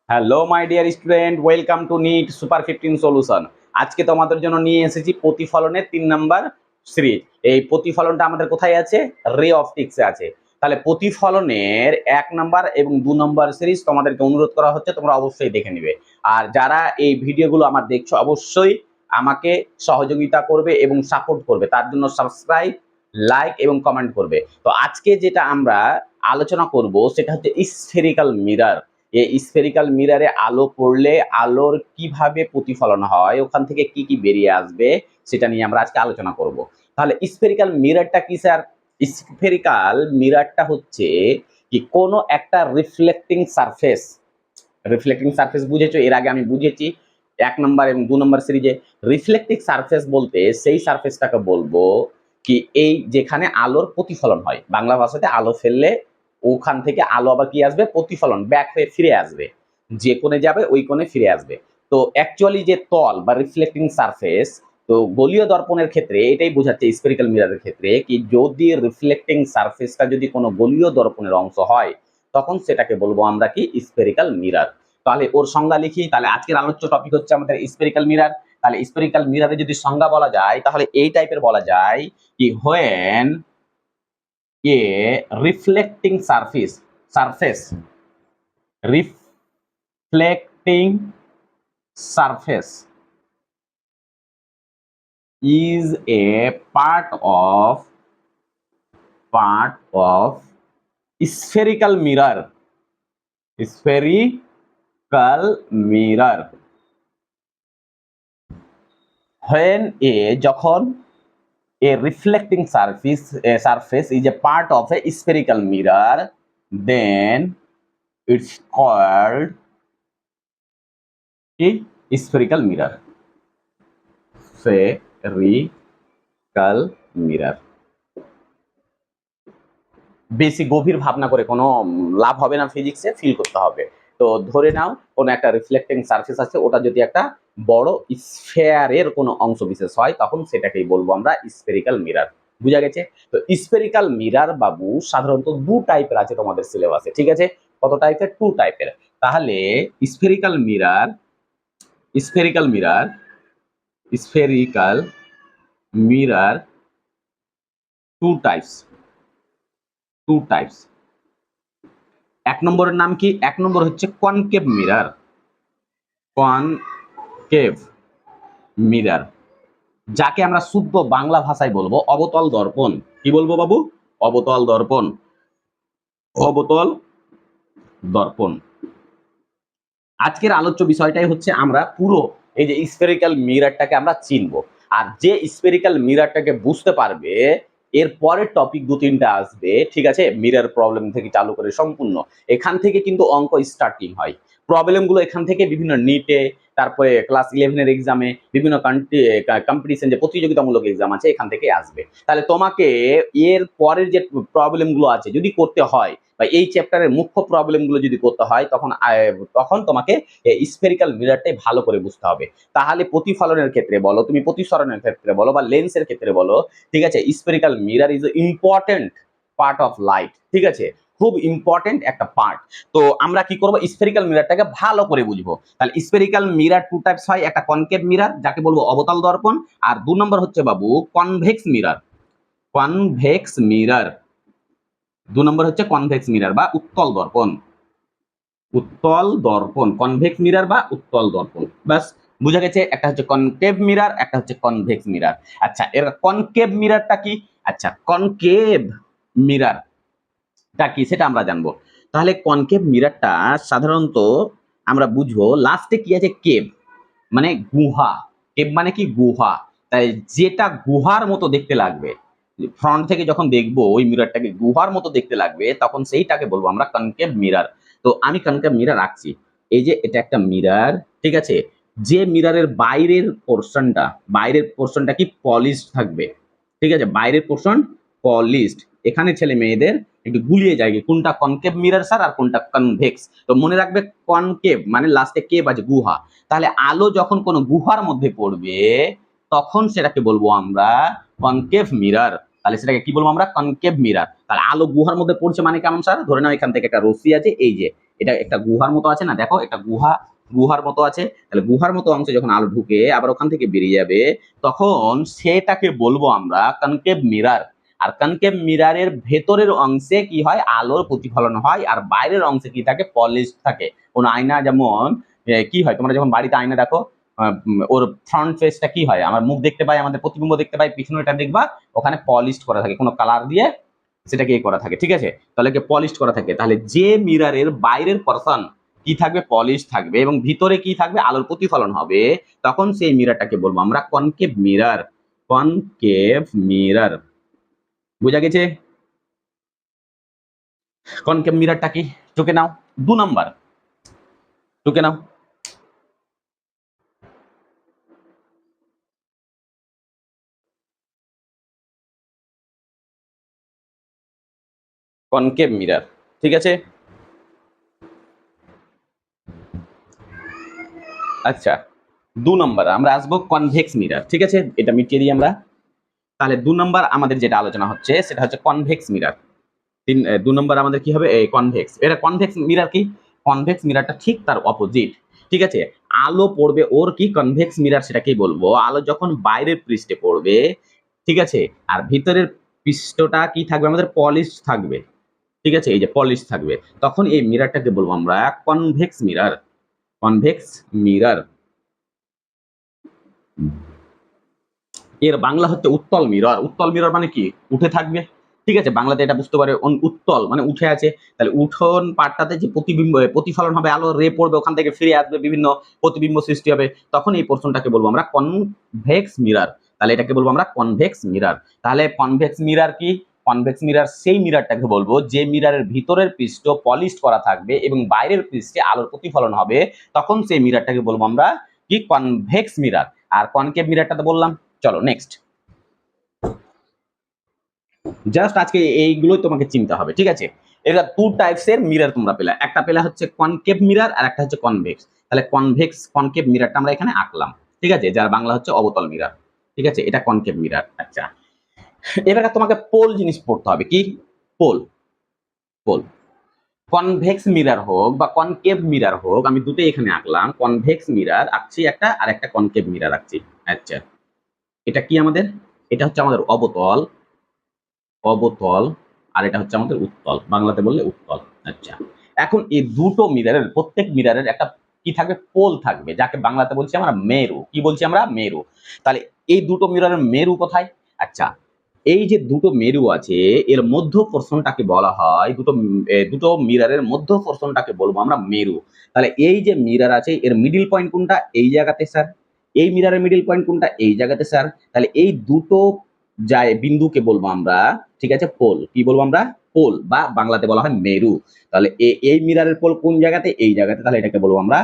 Hello my dear student, welcome to NEET super 15 solution. আজকে তোমাদের জন্য নিয়ে এসেছি প্রতিফলনের 3 নাম্বার সিরিজ। এই প্রতিফলনটা আমাদের কোথায় আছে? রে অপটিক্সে আছে। তাহলে প্রতিফলনের 1 নাম্বার এবং 2 নাম্বার সিরিজ তোমাদেরকে অনুরোধ করা হচ্ছে, তোমরা অবশ্যই দেখে নিবে। আর যারা এই ভিডিওগুলো আমার দেখছো অবশ্যই আমাকে সহযোগিতা করবে এবং সাপোর্ট করবে, তার জন্য সাবস্ক্রাইব, লাইক এবং কমেন্ট করবে। তো আজকে যেটা আমরা আলোচনা করব সেটা হচ্ছে স্ফেরিক্যাল মিরর। এই স্ফেরিক্যাল মিররে আলো পড়লে আলোর কিভাবে প্রতিফলন হয়, ওখান থেকে কি কি বেরিয়ে আসবে সেটা নিয়ে আমরা আজকে আলোচনা করব। তাহলে স্ফেরিক্যাল মিররটা কি স্যার? স্ফেরিক্যাল মিররটা হচ্ছে কি কোনো একটা রিফ্লেক্টিং সারফেস বুঝেছো? এর আগে আমি বুঝেছি 1 নম্বর এবং 2 নম্বর সিরিজে। রিফ্লেক্টিং সারফেস বলতে সেই সারফেসটাকে বলবো কি এই যেখানে আলোর প্রতিফলন হয়। বাংলা ভাষাতে আলো ফেললে ওখান থেকে আলো আবার কি আসবে? প্রতিফলন ব্যাক হয়ে ফিরে আসবে, যে কোণে যাবে ওই কোণে ফিরে আসবে। তো অ্যাকচুয়ালি যে তল বা রিফ্লেক্টিং সারফেস, তো গোলীয় দর্পণের ক্ষেত্রে এটাই বোঝাচ্ছে স্ফেরিক্যাল মিররের ক্ষেত্রে কি যদি রিফ্লেক্টিং সারফেসটা যদি কোনো গোলীয় দর্পণের অংশ হয় তখন সেটাকে বলবো আমরা কি স্ফেরিক্যাল মিরর। তাহলে ওর সংজ্ঞা লিখি। তাহলে আজকের আলোচ্য টপিক হচ্ছে আমাদের স্ফেরিক্যাল মিরর। তাহলে স্ফেরিক্যাল মিররের যদি সংজ্ঞা বলা যায় তাহলে এই টাইপের বলা যায় কি when a reflecting reflecting surface is a part of spherical mirror when যখন a reflecting surface is a part of a spherical mirror, then it's called a spherical mirror. বেশি গভীর ভাবনা করে কোনো লাভ হবে না, ফিজিক্সে ফিল করতে হবে। তো ধরে নাও কোনো একটা রিফ্লেক্টিং সারফেস আছে, ওটা যদি একটা বড় স্ফেয়ারের কোনো অংশ বিশেষ হয় তখন সেটাকেই বলবো আমরা স্ফেরিক্যাল মিরর। বুঝা গেছে? তো স্ফেরিক্যাল মিরর বাবু সাধারণত 2 টাইপের আছে তোমাদের সিলেবাসে, ঠিক আছে? কত টাইপের? 2 টাইপের। তাহলে spherical mirror spherical mirror 2 types. 1 নম্বরের নাম কি? 1 নম্বর হচ্ছে কনকেভ মিরর, যাকে আমরা শুদ্ধ বাংলা ভাষায় বলবো অবতল দর্পণ। কি বলবো বাবু? অবতল দর্পণ। আজকের আলোচ্য বিষয়টাই হচ্ছে আমরা পুরো এই যে স্ফেরিক্যাল মিররটাকে আমরা চিনবো। আর যে স্ফেরিক্যাল মিররটাকে বুঝতে পারবে এর পরের টপিক 2-3টা আসবে, ঠিক আছে? মিরর প্রবলেম থেকে চালু করে সম্পূর্ণ এখান থেকে কিন্তু অঙ্ক স্টার্টিং হয়। প্রবলেমগুলো এখান থেকে বিভিন্ন নিটে, তারপরে ক্লাস 11 এর এক্সামে, বিভিন্ন কম্পিটিশন যে প্রতিযোগিতামূলক এক্সাম আছে এখান থেকে আসবে। তাহলে তোমাকে এর পরের যে প্রবলেমগুলো আছে যদি করতে হয় বা এই চ্যাপ্টারের মুখ্য প্রবলেমগুলো যদি করতে হয় তখন তোমাকে স্ফেরিক্যাল মিররটাই ভালো করে বুঝতে হবে। তাহলে প্রতিফলনের ক্ষেত্রে বলো, তুমি প্রতিসরণের ক্ষেত্রে বলো বা লেন্সের ক্ষেত্রে বলো, ঠিক আছে, spherical mirror is important part of light, ঠিক আছে? খুব ইম্পর্টেন্ট একটা পার্ট। তো আমরা কি করব? স্ফেরিক্যাল মিররটাকে ভালো করে বুঝবো। তাহলে স্ফেরিক্যাল মিরর 2 টাইপস হয়, একটা কনকেভ মিরর যাকে বলবো অবতল দর্পণ, আর 2 নম্বর হচ্ছে বাবু কনভেক্স মিরর। 2 নম্বর হচ্ছে কনভেক্স মিরর বা উত্তল দর্পণ, কনভেক্স মিরর বা উত্তল দর্পণ। বাস বুঝা গেছে? একটা হচ্ছে কনকেভ মিরর, একটা হচ্ছে কনভেক্স মিরর। আচ্ছা, এর কনকেভ মিররটা কি? আচ্ছা, কনকেভ মিররটা কি সেটা আমরা জানবো। তাহলে কনকেভ মিররটা সাধারণত আমরা বুঝবো লাস্টে কি আছে? কেভ মানে গুহা। কেভ মানে কি? গুহা। তাই যেটা গুহার মতো দেখতে লাগবে, ফ্রন্ট থেকে যখন দেখবো ওই মিররটাকে গুহার মতো দেখতে লাগবে তখন সেইটাকে বলবো আমরা কনকেভ মিরর। তো আমি কনকেভ মিরর রাখছি। এই যে এটা একটা মিরর, ঠিক আছে? যে মিররের বাইরের পোর্শনটা কি পলিশড থাকবে, ঠিক আছে? বাইরের পোর্শন পলিশড। এখানে ছেলে মেয়েদের একটু গুলিয়ে যায় কোনটা কনকেভ মিরর স্যার আর কোনটা কনভেক্স। তো মনে রাখবে কনকেভ মানে লাস্টে কেভ আছে, গুহা। তাহলে আলো যখন কোনো গুহার মধ্যে পড়বে তখন সেটাকে বলবো আমরা কনকেভ মিরর। তাহলে সেটাকে কি বলবো আমরা? Concave mirror. তাহলে আলো গুহার মধ্যে পড়ছে মানে কেমন স্যার? ধরে নাও এখান থেকে একটা রশ্মি আছে, এই যে এটা একটা গুহার মতো আছে না, দেখো একটা গুহার মতো আছে। তাহলে গুহার মতো অংশে যখন আলো ঢুকে আবার ওখান থেকে বেরিয়ে যাবে, তখন সেটাকে বলবো আমরা কনকেভ মিরর। আর কনকেভ মিররের ভেতরের অংশে কি হয়, আলোর প্রতিফলন হয়, আর বাইরের অংশে কি থাকে, পলিশ থাকে। কোন আয়না যেমন কি হয়, তোমরা যখন বাড়িতে আয়না দেখো, ওর ফ্রন্ট ফেসটা কি হয়, আমার মুখ দেখতে পাই, আমাদের প্রতিবিম্ব দেখতে পাই, পিছনেটা দেখবা ওখানে পলিশ করা থাকে, কোনো কালার দিয়ে সেটাকে করা থাকে, ঠিক আছে। তাহলে পলিশ করা থাকে। তাহলে যে মিররের বাইরের পার্সন কি থাকবে, পলিশ থাকবে, এবং ভিতরে কি থাকবে, আলোর প্রতিফলন হবে, তখন সেই মিররটাকে বলবো আমরা কনকেভ মিরর। কনকেভ মিরর, বোঝা গেছে? কনকেভ মিররটা কি, টুকে নাও। 2 নাম্বার, টুকে নাও। কনকেভ মিরর, ঠিক আছে। আচ্ছা, 2 নাম্বার আমরা আসবো কনভেক্স মিরর, ঠিক আছে, এটা মিটিয়ে দিই আমরা। তাহলে 2 নাম্বার আমাদের যেটা আলোচনা হচ্ছে সেটা হচ্ছে কনভেক্স মিরর। 2 নম্বর আমাদের কি হবে, এই কনভেক্স। এটা কনভেক্স মিরর কি, কনভেক্স মিররটা ঠিক তার অপোজিট, ঠিক আছে। আলো পড়বে ওর কি, কনভেক্স মিরর সেটাকেই বলবো। আলো যখন বাইরের পৃষ্ঠে পড়বে, ঠিক আছে, আর ভিতরের পৃষ্ঠটা কি থাকবে, আমাদের পলিশ থাকবে, ঠিক আছে, এই যে পলিশ থাকবে, তখন এই মিররটাকে বলবো আমরা কনভেক্স মিরর। কনভেক্স মিরর, এর বাংলা হচ্ছে উত্তল মিরর। উত্তল মিরর মানে কি, উঠে থাকবে, ঠিক আছে, বাংলাতে এটা বুঝতে পারে, উত্তল মানে উঠে আছে। তাহলে উঠোন পাটটাতে যে প্রতিফলন হবে, আলো রে পড়বে, ওখান থেকে ফিরে আসবে, বিভিন্ন প্রতিবিম্ব সৃষ্টি হবে, তখন এই পোর্শনটাকে বলবো আমরা কনভেক্স মিরর। তাহলে এটাকে বলবো আমরা কনভেক্স মিরর। তাহলে কনভেক্স মিরর কি, কনভেক্স মিরর সেই মিররটাকে বলবো যে মিররের ভিতরের পৃষ্ঠ পলিশ করা থাকবে এবং বাইরের পৃষ্ঠে আলোর প্রতিফলন হবে, তখন সেই মিররটাকে বলবো আমরা কি, কনভেক্স মিরর। আর কনকেভ মিররটা তো বললাম। চলো নেক্সট, জাস্ট আজকে এইগুলোই তোমাকে চিনতে হবে, ঠিক আছে। এটা 2 টাইপস এর মিরর তোমরা পেলে, একটা পেলে হচ্ছে কনকেভ মিরর আর একটা হচ্ছে কনভেক্স। তাহলে কনকেভ মিররটা আমরা এখানে আঁকলাম, ঠিক আছে, যার বাংলা হচ্ছে অবতল মিরর, ঠিক আছে, এটা কনকেভ মিরর। আচ্ছা, এবারে তোমাকে পোল জিনিস পড়তে হবে, কি, পোল। পোল, কনভেক্স মিরর হোক বা কনকেভ মিরর হোক, আমি দুটোই এখানে আঁকলাম, কনভেক্স মিরর আঁকছি একটা, আর একটা কনকেভ মিরর আঁকছি। আচ্ছা, এটা কি আমাদের, এটা হচ্ছে আমাদের অবতল, অবতল, আর এটা হচ্ছে আমাদের উত্তল, বাংলাতে বললে উত্তল। আচ্ছা, এখন এই দুটো মিররের, প্রত্যেক মিররের একটা কি থাকবে, পোল থাকবে, যাকে বাংলাতে বলছি আমরা মেরু। কি বলছি আমরা, মেরু। তাহলে এই দুটো মিররের মেরু কোথায়? আচ্ছা, এই যে দুটো মেরু আছে, এর মধ্য পোর্শনটাকে বলা হয়, দুটো মিররের মধ্য পোর্শনটাকে বলবো আমরা মেরু। তাহলে এই যে মিরর আছে, এর মিডিল পয়েন্ট কোনটা, এই জায়গাতে স্যার। এই মিররের মিডিল পয়েন্ট কোনটা, এই জায়গাতে স্যার। তাহলে এই দুটো যায় বিন্দুকে বলবো আমরা, ঠিক আছে, পোল। কি বলবো আমরা, পোল, বা বাংলাতে বলা হয় মেরু। তাহলে এই মিররের পোল কোন জায়গাতে, এই জায়গাতে, তাহলে এটাকে বলবো আমরা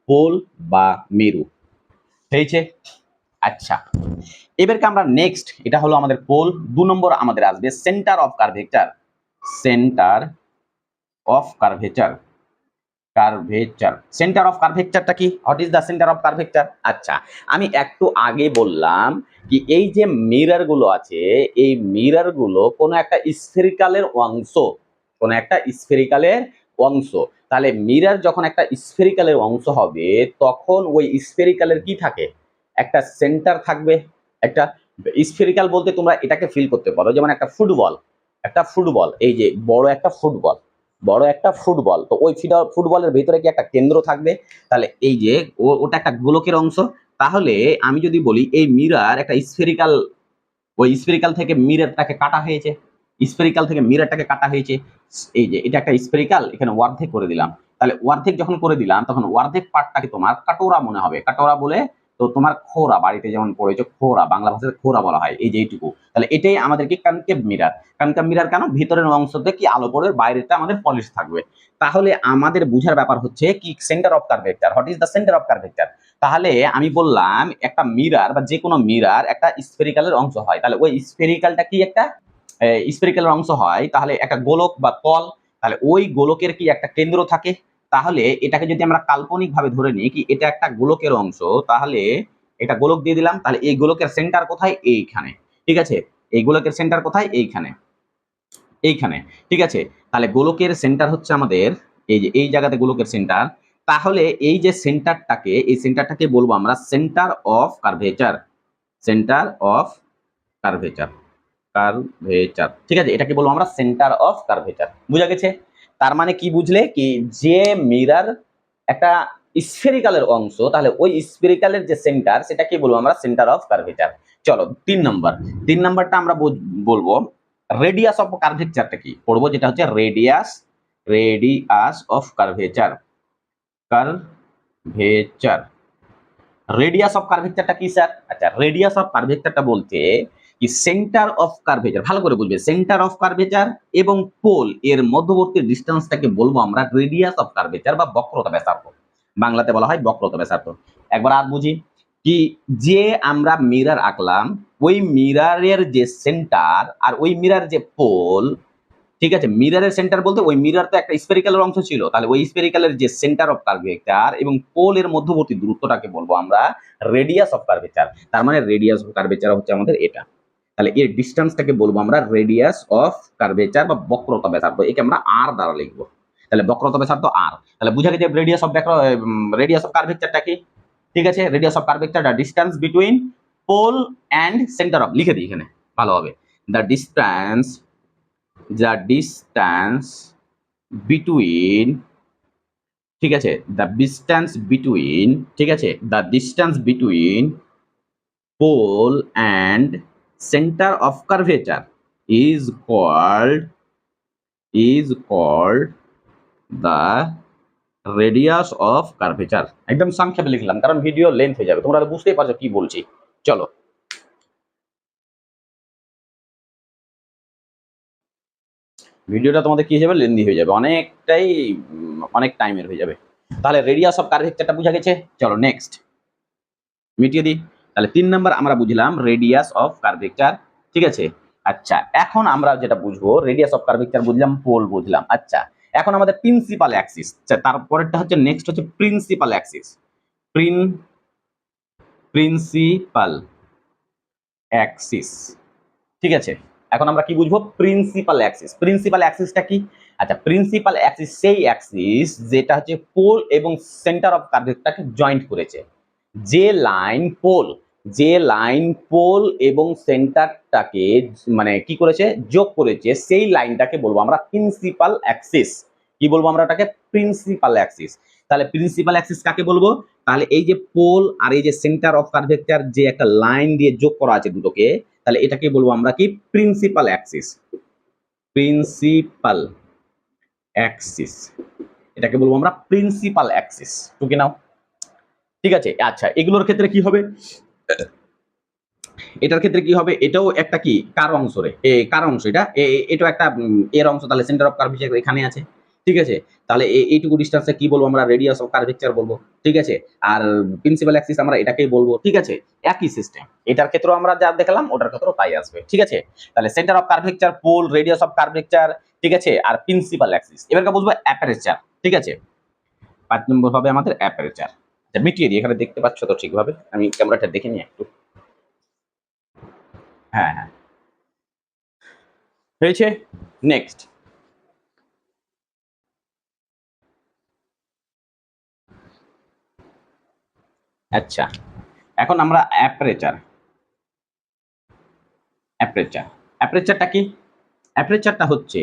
পোল বা মেরু, হয়েছে। আচ্ছা, এবারকে আমরা নেক্সট, এটা হলো আমাদের পোল। 2 নম্বর আমাদের আসবে centre of curvature. Centre of curvature, centre of কার্ভেচারটা কি, what is the centre of curvature? আচ্ছা, আমি একটু আগে বললাম কি, এই যে মিরর গুলো আছে, এই মিরর গুলো কোনো একটা স্ফেরিক্যালের অংশ, কোন একটা স্ফেরিক্যালের অংশ। তাহলে মিরর যখন একটা স্ফেরিক্যালের অংশ হবে, তখন ওই স্ফেরিক্যালের কি থাকে, একটা সেন্টার থাকবে। একটা স্ফেরিক্যাল বলতে তোমরা এটাকে ফিল করতে পারো, যেমন একটা ফুটবল, একটা ফুটবল, এই যে বড় একটা ফুটবল, বড় একটা ফুটবল, তো ওই ফুটবলের ভিতরে কি একটা কেন্দ্র থাকবে। তাহলে এই যে ওটা একটা গোলকের অংশ। তাহলে আমি যদি বলি এই মিরর একটা স্ফেরিক্যাল, ওই স্ফেরিক্যাল থেকে মিররটাকে কাটা হয়েছে, স্ফেরিক্যাল থেকে মিররটাকে কাটা হয়েছে। এই যে এটা একটা স্ফেরিক্যাল, এখানে অর্ধেক করে দিলাম। তাহলে অর্ধেক যখন করে দিলাম, তখন অর্ধেক পার্টটাকে তোমার কাটোরা মনে হবে, কাটোরা বলে, তো তোমার খোরা, বাড়িতে যেমন পড়েছো খোরা, বাংলা ভাষায় খোরা বলা হয়, এই যে এইটুকু। তাহলে এটাই আমাদের কি, কনকেভ মিরর। কনকেভ মিরর কেন, ভিতরের অংশতে কি আলো পড়বে, বাইরেটা আমাদের পলিশ থাকবে। তাহলে আমাদের বুঝার ব্যাপার হচ্ছে কি, centre of curvature, what is the centre of curvature. তাহলে আমি বললাম একটা মিরর বা যে কোনো মিরর একটা স্ফেরিক্যালের অংশ হয়। তাহলে ওই স্ফেরিক্যালটা কি, একটা স্ফেরিক্যালের অংশ হয়, তাহলে একটা গোলক বা তল। তাহলে ওই গোলকের কি একটা কেন্দ্র থাকে। তাহলে এটাকে যদি আমরা কাল্পনিক ভাবে ধরে নিই কি এটা একটা গোলকের অংশ, তাহলে এটা গোলক দিয়ে দিলাম। তাহলে এই গোলকের সেন্টার কোথায়, এইখানে, ঠিক আছে, এই গোলকের সেন্টার কোথায়, এইখানে, এইখানে, ঠিক আছে। তাহলে গোলকের সেন্টার হচ্ছে আমাদের এই যে এই জায়গাতে গোলকের সেন্টার, তাহলে এই যে সেন্টারটাকে, এই সেন্টারটাকে বলবো আমরা centre of curvature, centre of curvature, curvature. ঠিক আছে, এটাকে বলবো আমরা সেন্টার অফ কার্ভেচার। বুঝা গেছে? তার মানে কি বুঝলে কি, যে মিরার একটা স্ফেরিক্যালের অংশ, তাহলে ওই স্ফেরিক্যালের যে সেন্টার, সেটাকে বলবো আমরা সেন্টার অফ কার্ভেচার। চলো 3 নম্বর, 3 নম্বরটা আমরা বলবো রেডিয়াস অফ কার্ভেচারটা কি পড়বো, যেটা হচ্ছে radius, radius of curvature, curvature. Radius of কার্ভেচারটা কি স্যার? আচ্ছা, রেডিয়াস অফ কার্ভেচারটা বলতে কি, সেন্টার অফ কার্ভেচার, ভালো করে বুঝবে, সেন্টার অফ কার্ভেচার এবং পোল এর মধ্যবর্তী ডিসটেন্সটাকে বলবো আমরা রেডিয়াস অফ কার্ভেচার বা বক্রতা ব্যাসার্ধ, বাংলাতে বলা হয় বক্রতা ব্যাসার্ধ। একবার আর বুঝি কি, যে আমরা মিরর আঁকলাম, ওই মিররের যে সেন্টার আর ওই মিরর যে পোল, ঠিক আছে, মিররের সেন্টার বলতে ওই মিরর তো একটা স্ফেরিক্যালের অংশ ছিল, তাহলে ওই স্ফেরিক্যালের যে সেন্টার অফ কার্ভেচার এবং পোল এর মধ্যবর্তী দূরত্বটাকে বলবো আমরা রেডিয়াস অফ কার্ভেচার। তার মানে রেডিয়াস অফ কার্ভেচার হচ্ছে আমাদের এটা, তাহলে এর ডিসটেন্সটাকে বলবো আমরা রেডিয়াস অফ কার্ভেচার বা বক্রতা ব্যাসার্ধ, একে আমরা আর দ্বারা লিখবো। তাহলে বক্রতা ব্যাসার্ধ আর, তাহলে বুঝা গেছে রেডিয়াস অফ রেডিয়াস অফ কার্ভেচারটা কি? ঠিক আছে, রেডিয়াস অফ কার্ভেচারটা distance between pole and centre of, লিখে দিই এখানে ভালো হবে, the distance, the distance between, ঠিক আছে, the distance between, ঠিক আছে, the distance between pole and center of curvature is called, is called the radius of curvature। একদম সংক্ষেপে লিখলাম কারণ ভিডিও লেন্থ হয়ে যাবে, তোমরা বুঝতেই পারছো কি বলছি। চলো, ভিডিওটা তোমাদের কি হয়ে যাবে, লেন্দি হয়ে যাবে, অনেকটাই অনেক টাইমের হয়ে যাবে। তাহলে রেডিয়াস অফ কার্ভেচারটা বুঝা গেছে। চলো নেক্সট মিটিয়ে দিই। তাহলে 3 নম্বর আমরা বুঝলাম রেডিয়াস অফ কার্ভেচার, ঠিক আছে। আচ্ছা, এখন আমরা যেটা বুঝবো, রেডিয়াস অফ কার্ভেচার বুঝলাম, পোল বুঝলাম। আচ্ছা, এখন আমাদের প্রিন্সিপাল অ্যাক্সিস, তারপরেরটা হচ্ছে নেক্সট হচ্ছে প্রিন্সিপাল অ্যাক্সিস, প্রিন্সিপাল অ্যাক্সিস, ঠিক আছে। এখন আমরা কি বুঝবো, প্রিন্সিপাল অ্যাক্সিস। প্রিন্সিপাল অ্যাক্সিসটা কি? আচ্ছা, প্রিন্সিপাল অ্যাক্সিস সেই অ্যাক্সিস যেটা হচ্ছে পোল এবং সেন্টার অফ কার্ভেচারটাকে জয়েন্ট করেছে। যে লাইন পোল, যে লাইন পোল এবং সেন্টারটাকে মানে কি করেছে, যোগ করেছে, সেই লাইনটাকে বলবো আমরা প্রিন্সিপাল অ্যাক্সিস। কি বলবো আমরা ওটাকে? Principal Axis. তাহলে প্রিন্সিপাল অ্যাক্সিস কাকে বলবো? তাহলে এই যে পোল আর এই যে সেন্টার অফ কার্ভেচার যে একটা লাইন দিয়ে যোগ করা আছে দুটোকে, তাহলে এটাকে বলবো আমরা কি? প্রিন্সিপাল অ্যাক্সিস, প্রিন্সিপাল অ্যাক্সিস, এটাকে বলবো আমরা প্রিন্সিপাল অ্যাক্সিস। টুকে নাও, ঠিক আছে। আচ্ছা, এগুলোর ক্ষেত্রে কি হবে, এটার ক্ষেত্রে কি হবে, এটাও একটা কি কার অংশ রে, কার অংশ এটা, এটাও একটা এর অংশ, তাহলে সেন্টার অফ কার্ভেচার এখানে আছে, ঠিক আছে। তাহলে এইটুকু ডিসটেন্সে কি বলবো আমরা? রেডিয়াস অফ কার্ভেচার বলবো, ঠিক আছে। আর প্রিন্সিপাল অ্যাক্সিস আমরা এটাকেই বলবো, ঠিক আছে। একই সিস্টেম, এটার ক্ষেত্রেও আমরা যা দেখলাম ওটার ক্ষেত্রেও তাই আসবে, ঠিক আছে। তাহলে centre of curvature, pole, radius of curvature, ঠিক আছে, আর প্রিন্সিপাল অ্যাক্সিস। এবারকে বুঝবো অ্যাপারেচার, ঠিক আছে। 5 নম্বর হবে আমাদের অ্যাপারেচার। মিটিয়ে দিই, এখানে দেখতে পাচ্ছ তো ঠিকভাবে? আমি ক্যামেরাটা দেখে নিই একটু। হ্যাঁ হ্যাঁ, হয়েছে। নেক্সট, আচ্ছা, এখন আমরা অ্যাপারেচার, অ্যাপারেচার, অ্যাপারেচারটা কি? অ্যাপারেচারটা হচ্ছে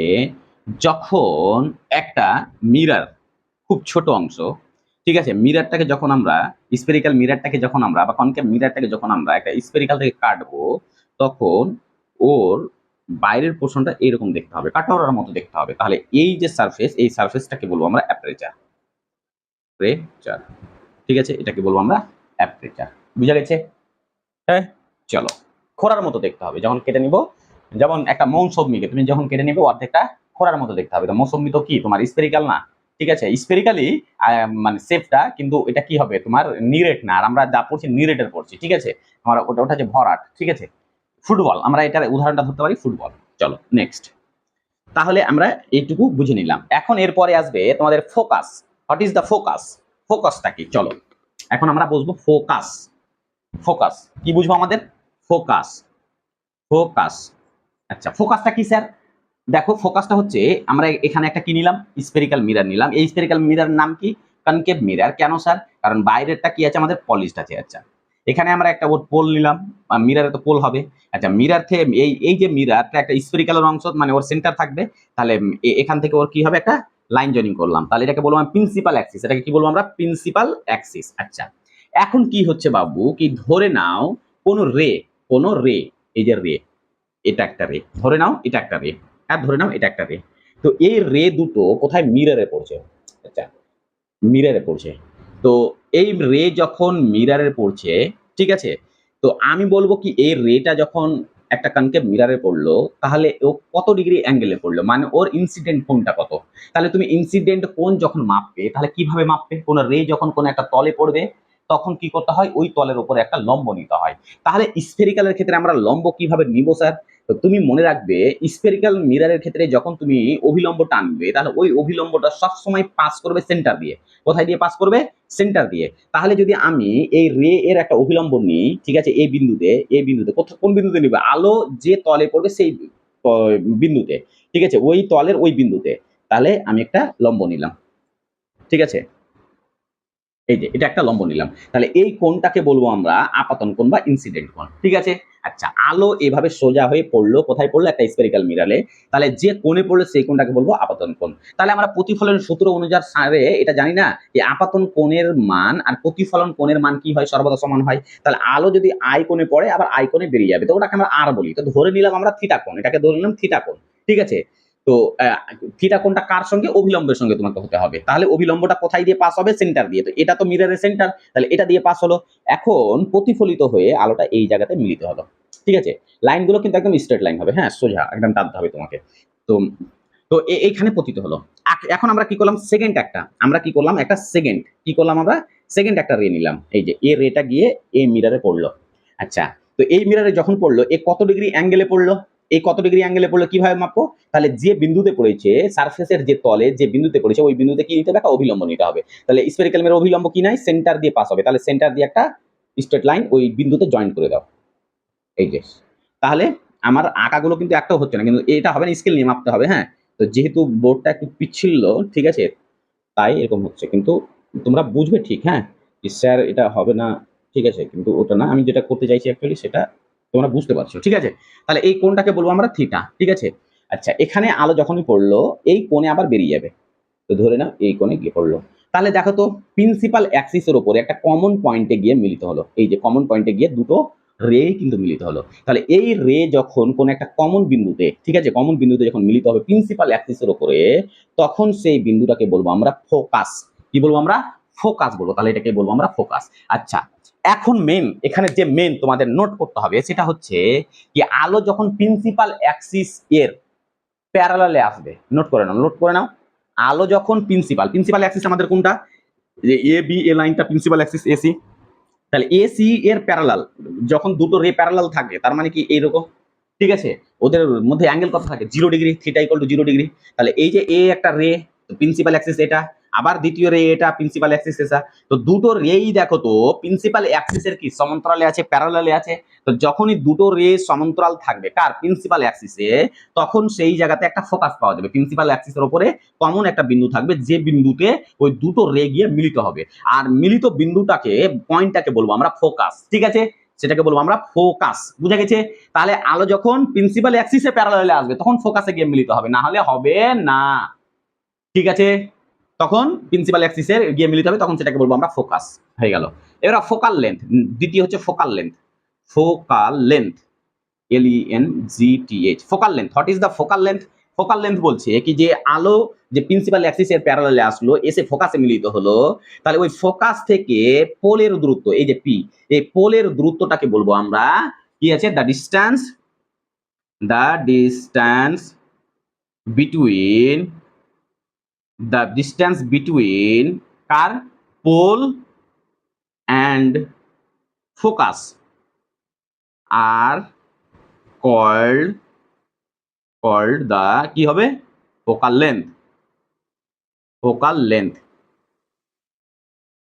যখন একটা মিরর, খুব ছোট অংশ, ঠিক আছে, মিররটাকে যখন আমরা, স্ফেরিক্যাল মিররটাকে যখন আমরা বা কনকেভ মিররটাকে যখন আমরা একটা স্ফেরিক্যাল থেকে কাটবো, তখন ওর বাইরের পোর্শনটা এরকম দেখতে হবে, কাঠোরার মতো দেখতে হবে। তাহলে এই যে সারফেস, এই সারফেসটাকে বলবো আমরা অ্যাপারেচার, অ্যাপারেচার, ঠিক আছে, এটাকে বলবো আমরা অ্যাপারেচার। বুঝা গেছে? হ্যাঁ, চলো। খোঁড়ার মতো দেখতে হবে যখন কেটে নিব, যেমন একটা মৌসম্মিকে তুমি যখন কেটে নিবে অর্ধেকটা খোঁড়ার মতো দেখতে হবে। তো মৌসম্মি তো কি তোমার স্পেরিক্যাল না, ঠিক আছে, স্পেরিক্যালি মানে শেপটা, কিন্তু এটা কি হবে তোমার নিরেট না, আর আমরা যা পড়ছি নিরেটের পড়ছি, ঠিক আছে। আমরা ওটা হচ্ছে ভরাট, ঠিক আছে। ফুটবল, আমরা এটার উদাহরণটা ধরতে পারি ফুটবল। চলো নেক্সট, তাহলে আমরা এইটুকু বুঝে নিলাম। এখন এরপরে আসবে তোমাদের focus. What is the focus? ফোকাসটা কি? চলো এখন আমরা বুঝবো ফোকাস। ফোকাস কি বুঝবো আমাদের? Focus, focus. আচ্ছা, ফোকাসটা কি স্যার? দেখো ফোকাসটা হচ্ছে আমরা এখানে একটা কি নিলাম, স্ফেরিক্যাল মিরর নিলাম। এই স্ফেরিক্যাল মিরর নাম কি? Concave mirror. কেন স্যার? কারণ বাইরেরটা কি আছে, আমাদের পলিশড আছে। আচ্ছা, এখানে আমরা একটা ওর পোল নিলাম, মিররে তো পোল হবে। আচ্ছা, মিরর থেকে এই যে মিররটা একটা স্ফেরিক্যালের অংশ, মানে ওর সেন্টার থাকবে। তাহলে এখান থেকে ওর কি হবে, একটা লাইন জয়েনিং করলাম। তাহলে এটাকে বলবো আমরা প্রিন্সিপাল অ্যাক্সিস। এটাকে কি বলবো আমরা? Principal Axis. আচ্ছা, এখন কি হচ্ছে বাবু, কি ধরে নাও কোন রে, এই যে রে, এটা একটা রে, ধরে নাও এটা একটা রে, আর ধরে নাও এটা একটা রে। তো এই রে দুটো কোথায়? মিররে পড়ছে। আচ্ছা, মিররে পড়ছে। তো এই রে যখন মিররে পড়ছে, ঠিক আছে, তো আমি বলবো কি এই রেটা যখন একটা কনকেভ মিররে পড়লো, তাহলে ও কত ডিগ্রি অ্যাঙ্গেলে পড়লো, মানে ওর ইনসিডেন্ট কোণটা কত। তাহলে তুমি ইনসিডেন্ট কোণ যখন মাপবে, তাহলে কিভাবে মাপবে? কোন রে যখন কোন একটা তলে পড়বে, তখন কি করতে হয়? ওই তলের উপরে একটা লম্ব নিতে হয়। তাহলে স্ফেরিক্যালের ক্ষেত্রে আমরা লম্ব কিভাবে নিব স্যার? তো তুমি মনে রাখবে, স্ফেরিক্যাল মিররের ক্ষেত্রে যখন তুমি অভিলম্ব টানবে, তাহলে ওই অভিলম্বটা সবসময় পাস করবে সেন্টার দিয়ে। কোথায় দিয়ে পাস করবে? সেন্টার দিয়ে। তাহলে যদি আমি এই রে এর একটা অভিলম্ব নিই, ঠিক আছে, এই বিন্দুতে কোন বিন্দুতে নিবে? আলো যে তলে পড়বে সেই বিন্দুতে, ঠিক আছে, ওই তলের ওই বিন্দুতে। তাহলে আমি একটা লম্ব নিলাম, ঠিক আছে, এই যে এটা একটা লম্ব নিলাম। তাহলে এই কোণটাকে বলবো আমরা আপাতন কোণ বা ইনসিডেন্ট কোণ, ঠিক আছে। আচ্ছা, আলো এভাবে সোজা হয়ে পড়লো, কোথায় পড়লো? একটা স্ফেরিক্যাল মিররে। তাহলে যে কোণে পড়লো সেই কোণটাকে বলবো আপাতন কোণ। তাহলে আমরা প্রতিফলনের সূত্র অনুযায়ী সারে এটা জানি না, যে আপাতন কোণের মান আর প্রতিফলন কোণের মান কি হয়? সর্বদা সমান হয়। তাহলে আলো যদি আই কোণে পড়ে, আবার আই কোণে বেরিয়ে যাবে, তো ওটাকে আমরা আর বলি। তো ধরে নিলাম আমরা থিটা কোণ, এটাকে ধরে নিলাম থিটা কোণ, ঠিক আছে। তো থিটা কোণটা কার সঙ্গে? অভিলম্বের সঙ্গে তোমাকে হতে হবে। তাহলে অভিলম্বটা কোথায় দিয়ে পাস হবে? সেন্টার দিয়ে। তো এটা তো মিররের সেন্টার, তাহলে এটা দিয়ে পাস হলো। এখন প্রতিফলিত হয়ে আলোটা এই জায়গাতে মিলিত হলো, ঠিক আছে। লাইনগুলো কিন্তু একদম স্ট্রেট লাইন হবে, হ্যাঁ, সোজা একদম টানতে হবে তোমাকে। তো তো এইখানে পতিত হলো। এখন আমরা কি করলাম? সেকেন্ড একটা, আমরা কি করলাম? একটা সেকেন্ড কি করলাম আমরা? সেকেন্ড একটা রে নিলাম। এই যে এ রেটা গিয়ে এই মিররে পড়লো। আচ্ছা, তো এই মিররে যখন পড়লো, এ কত ডিগ্রি অ্যাঙ্গেলে পড়লো? এই কত ডিগ্রি অ্যাঙ্গেলে পড়লো কিভাবে মাপবো? তাহলে যে বিন্দুতে পড়েছে, সারফেসের যে তলে যে বিন্দুতে পড়েছে, ওই বিন্দুতে কি নিতে হবে? একটা অভিলম্ব নিতে হবে। তাহলে স্ফেরিক্যাল মিরর অভিলম্ব কি নাই? সেন্টার দিয়ে পাস হবে। তাহলে সেন্টার দিয়ে একটা স্ট্রেট লাইন ওই বিন্দুতে জয়েন করে দাও, এই যে। তাহলে আমার আঁকাগুলো কিন্তু একটাও হচ্ছে না, কিন্তু এটা হবে না, স্কেল নিয়ে মাপতে হবে, হ্যাঁ। তো যেহেতু বোর্ডটা একটু পিচ্ছিল, ঠিক আছে, তাই এরকম হচ্ছে। কিন্তু তোমরা বুঝবে ঠিক, হ্যাঁ, যে স্যার এটা হবে না, ঠিক আছে, কিন্তু ওটা না, আমি যেটা করতে চাইছি অ্যাকচুয়ালি সেটা তোমরা বুঝতে পারছো, ঠিক আছে। তাহলে এই কোণটাকে বলবো আমরা থিটা, ঠিক আছে। আচ্ছা, এখানে আলো যখনই পড়লো, এই কোণে আবার বেরিয়ে যাবে। তো ধরে নাও এই কোণে গিয়ে পড়লো। তাহলে দেখো তো, প্রিন্সিপাল অ্যাক্সিসের উপরে একটা কমন পয়েন্টে গিয়ে মিলিত হলো। এই যে কমন পয়েন্টে গিয়ে দুটো রে কিন্তু মিলিত হলো। তাহলে এই রে যখন কোন একটা কমন বিন্দুতে, ঠিক আছে, কমন বিন্দুতে যখন মিলিত হবে প্রিন্সিপাল অ্যাক্সিসের উপরে, তখন সেই বিন্দুটাকে বলবো আমরা ফোকাস। কি বলবো আমরা? ফোকাস বলবো। তাহলে এটাকে বলবো আমরা ফোকাস। আচ্ছা, এখন এখানে যে তোমাদের নোট করতে হবে সেটা হচ্ছে কি, আলো যখন প্রিন্সিপাল অ্যাক্সিস এর প্যারালালে আসবে, নোট করে নাও, নোট করে নাও। আলো যখন প্রিন্সিপাল অ্যাক্সিস আমাদের কোনটা? যে এ বি, এ লাইনটা প্রিন্সিপাল অ্যাক্সিস এসি। তাহলে এসি এর প্যারালাল যখন দুটো রে প্যারালাল থাকে, তার মানে কি এইরকম, ঠিক আছে। ওদের মধ্যে অ্যাঙ্গেল কত থাকে? 0 degree, theta equal to 0 degree. তাহলে এই যে এ একটা রে, প্রিন্সিপাল অ্যাক্সিস এটা, আবার দ্বিতীয় রে এটা প্রিন্সিপাল অ্যাক্সিস এটা। তো দুটো রেই দেখো তো প্রিন্সিপাল অ্যাক্সিসের কি সমান্তরালে আছে, প্যারালালে আছে। তো যখনই দুটো রে সমান্তরাল থাকবে কার? প্রিন্সিপাল অ্যাক্সিসে, তখন সেই জায়গাতে একটা ফোকাস পাওয়া যাবে। প্রিন্সিপাল অ্যাক্সিসের উপরে কমন একটা বিন্দু থাকবে, যে বিন্দুতে ওই দুটো রে গিয়ে মিলিত হবে। আর মিলিত বিন্দুটাকে, পয়েন্টটাকে বলবো আমরা ফোকাস, ঠিক আছে। সেটাকে বলবো আমরা ফোকাস, বুঝা গেছে। তাহলে আলো যখন প্রিন্সিপাল অ্যাক্সিসে প্যারালালে আসবে, তখন ফোকাসে গিয়ে মিলিত হবে, না হলে হবে না, ঠিক আছে। তখন প্রিন্সিপাল অ্যাক্সিসে গিয়ে মিলিত হবে, তখন সেটাকে বলবো আমরা ফোকাস। হয়ে গেল। এবার ফোকাল লেন্থ, দ্বিতীয় হচ্ছে focal length. Focal length, LENGTH, focal length. What is the focal length? Focal length বলছে কি, যে আলো যে প্রিন্সিপাল অ্যাক্সিসের প্যারালালে আসলো, এসে ফোকাসে মিলিত হলো, তাহলে ওই ফোকাস থেকে পোলের দূরত্ব, এই যে পি, এই পোলের দূরত্বটাকে বলবো আমরা কি আছে? দ্য ডিস্টেন্স বিটুইন, কার? Pole and focus are called the কি হবে? Focal length. ফোকাল লেন্থ,